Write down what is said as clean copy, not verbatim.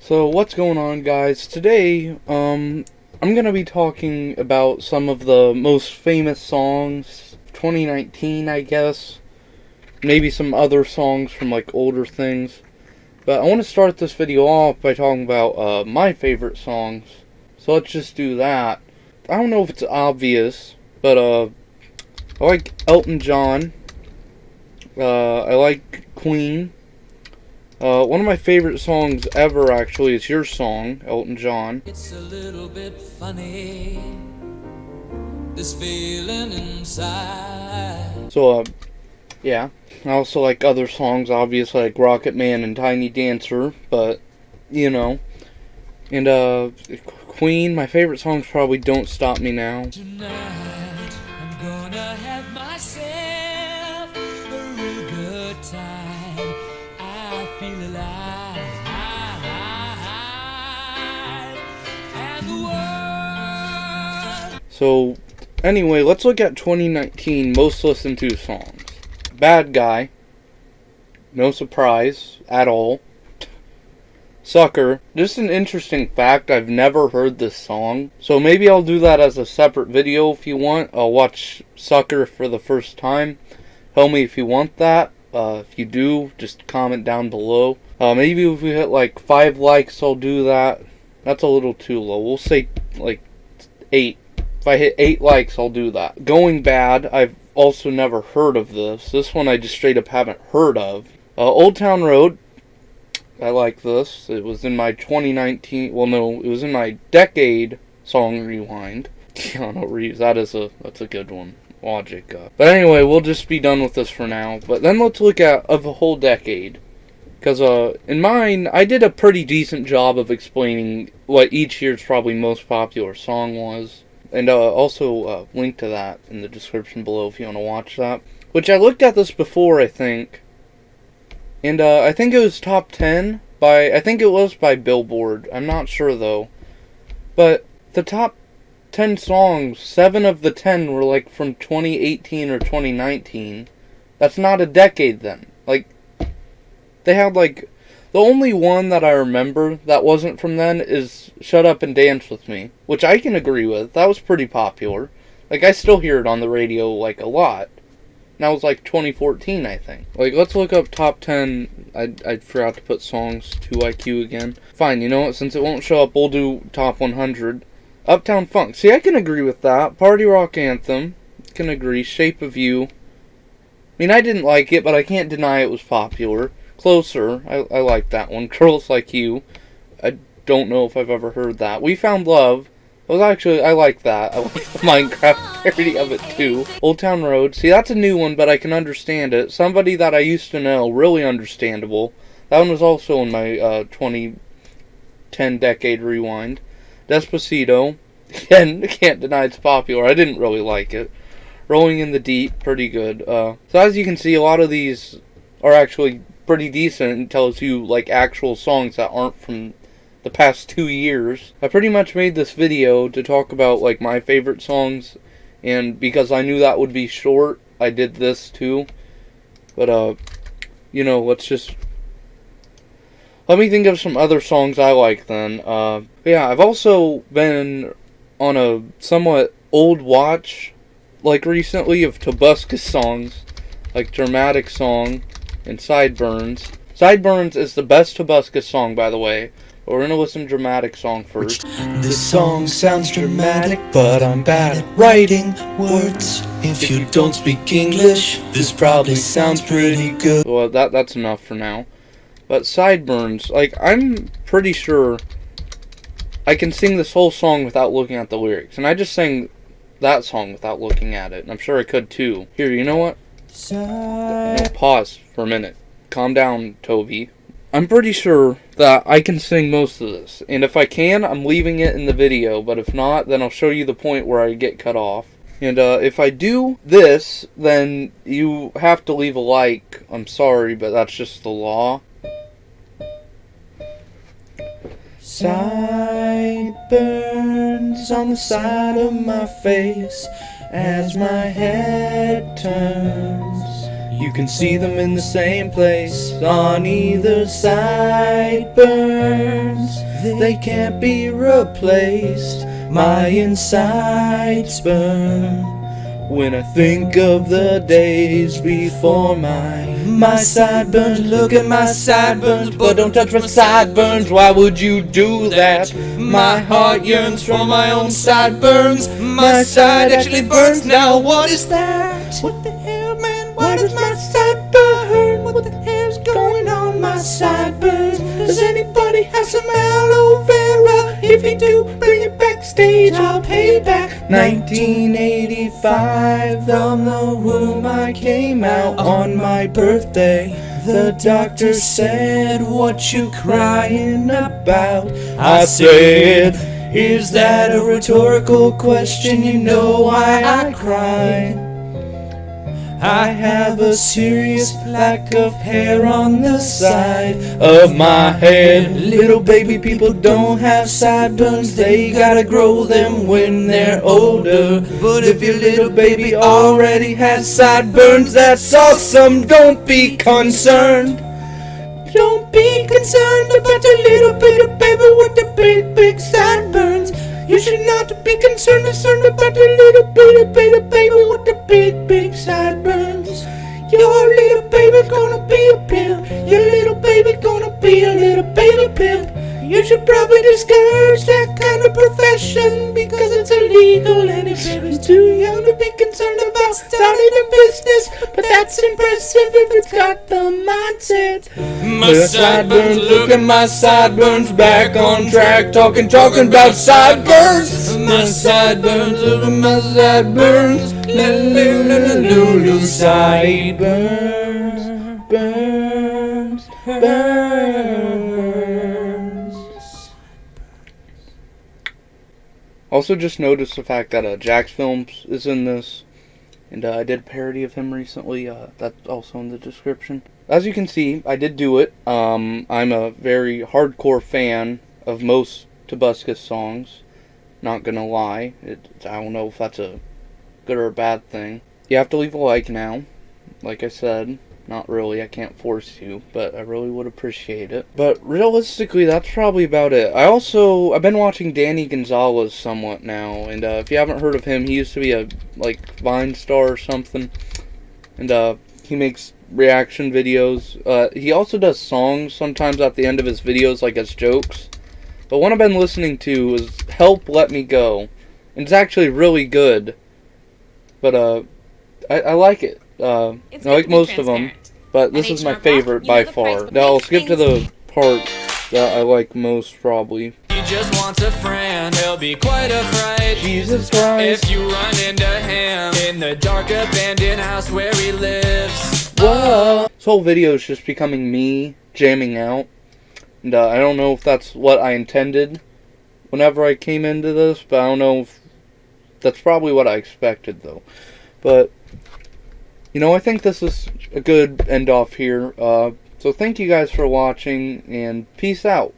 So what's going on, guys? Today, I'm gonna be talking about some of the most famous songs, 2019, I guess. Maybe some other songs from like older things. But I want to start this video off by talking about my favorite songs. So let's just do that. I don't know if it's obvious, but I like Elton John. I like Queen. One of my favorite songs ever, actually, is your song, Elton John. It's a little bit funny, this feeling inside. So, yeah. I also like other songs, obviously, like Rocket Man and Tiny Dancer, but, you know. And, Queen, my favorite song's probably Don't Stop Me Now. Tonight, I'm gonna have myself a real good time. I feel alive, and the world. So, anyway, let's look at 2019 most listened to songs. Bad Guy. No surprise at all. Sucker. Just an interesting fact, I've never heard this song. So maybe I'll do that as a separate video if you want. I'll watch Sucker for the first time. Tell me if you want that. If you do, just comment down below. Maybe if we hit like 5 likes, I'll do that. That's a little too low. We'll say like 8. If I hit 8 likes, I'll do that. Going Bad, I've also never heard of this. This one I just straight up haven't heard of. Old Town Road, I like this. It was in my 2019, well no, it was in my decade song rewind. Keanu Reeves, that's a good one. Logic. But anyway, we'll just be done with this for now. But then let's look at of a whole decade. Because in mine, I did a pretty decent job of explaining what each year's probably most popular song was. And also link to that in the description below if you want to watch that. Which I looked at this before, I think. And I think it was top 10 by, I think it was by Billboard. I'm not sure though. But the top 10 songs, 7 of the 10 were like from 2018 or 2019. That's not a decade then. Like, they had like, the only one that I remember that wasn't from then is Shut Up and Dance With Me, which I can agree with. That was pretty popular. Like, I still hear it on the radio like a lot. And that was like 2014, I think. Like, let's look up top 10. I forgot to put songs to IQ again. Fine, you know what? Since it won't show up, we'll do top 100. Uptown Funk. See, I can agree with that. Party Rock Anthem. Can agree. Shape of You. I mean, I didn't like it, but I can't deny it was popular. Closer. I like that one. Girls Like You. I don't know if I've ever heard that. We Found Love. It was actually, I like that. I like the Minecraft parody of it too. Old Town Road. See, that's a new one, but I can understand it. Somebody that I used to know. Really understandable. That one was also in my 2010 decade rewind. Despacito. Again, can't deny it's popular. I didn't really like it. Rolling in the Deep. Pretty good. So as you can see, a lot of these are actually pretty decent and tells you like actual songs that aren't from the past 2 years. I pretty much made this video to talk about like my favorite songs, and because I knew that would be short, I did this too. But you know, let me think of some other songs I like then. Yeah, I've also been on a somewhat old watch like recently of Tobuscus songs, like Dramatic Song and Sideburns. Sideburns is the best Tobuscus song, by the way. But we're gonna listen to Dramatic Song first. This song sounds dramatic, but I'm bad at writing words. If you don't speak English, this probably sounds pretty good. Well, that's enough for now. But Sideburns, like, I'm pretty sure I can sing this whole song without looking at the lyrics. And I just sang that song without looking at it. And I'm sure I could too. Here, you know what? No, pause for a minute. Calm down, Toby. I'm pretty sure that I can sing most of this. And if I can, I'm leaving it in the video. But if not, then I'll show you the point where I get cut off. And if I do this, then you have to leave a like. I'm sorry, but that's just the law. Sideburns on the side of my face as my head turns. You can see them in the same place on either side. Burns they can't be replaced. My insides burn when I think of the days before my sideburns. Look at my sideburns, but don't touch my sideburns. Why would you do that? My heart yearns for my own sideburns. My side actually burns now. What is that? What the hell, man? Why does my side burn? What the hell's going on my sideburns? Does anybody have some aloe vera? If you do, bring it backstage, I'll pay back. 1985, from the womb I came out on my birthday. The doctor said, what you crying about? I said, is that a rhetorical question? You know why I cry. I have a serious lack of hair on the side of my head. Little baby people don't have sideburns, they gotta grow them when they're older. But if your little baby already has sideburns, that's awesome, don't be concerned. Don't be concerned about your little bitty baby with the big, big sideburns. You should not be concerned about your little bitty baby with the big, big sideburns. Your little baby's gonna be a pimp. Your little baby gonna be a little baby pimp. You should probably discourage that kind of profession because it's illegal and your baby's too young to be concerned about starting a business. But that's impressive if it's got the mindset. My sideburns, look at my sideburns, back on track, talking about sideburns. My sideburns, look at my sideburns, lulu sideburns, burns, burns. Also, just noticed the fact that Jacksfilms is in this, and I did a parody of him recently. That's also in the description. As you can see, I did do it. I'm a very hardcore fan of most Tobuscus songs. Not gonna lie, I don't know if that's a good or a bad thing. You have to leave a like now. Like I said, not really, I can't force you, but I really would appreciate it. But realistically, that's probably about it. I've been watching Danny Gonzalez somewhat now, and if you haven't heard of him, he used to be a, Vine star or something, and he makes reaction videos. He also does songs sometimes at the end of his videos, as jokes. But one I've been listening to is Help Let Me Go, and it's actually really good. But I like it. I like most of them, but this is my favorite by far. Now I'll skip to the part that I like most, probably. He just wants a friend, he'll be quite a fright. Jesus Christ. If you run into him in the dark abandoned house where he lives. Whoa. This whole video is just becoming me jamming out. And I don't know if that's what I intended whenever I came into this, but I don't know if that's probably what I expected, though. But, I think this is a good end off here. So thank you guys for watching, and peace out.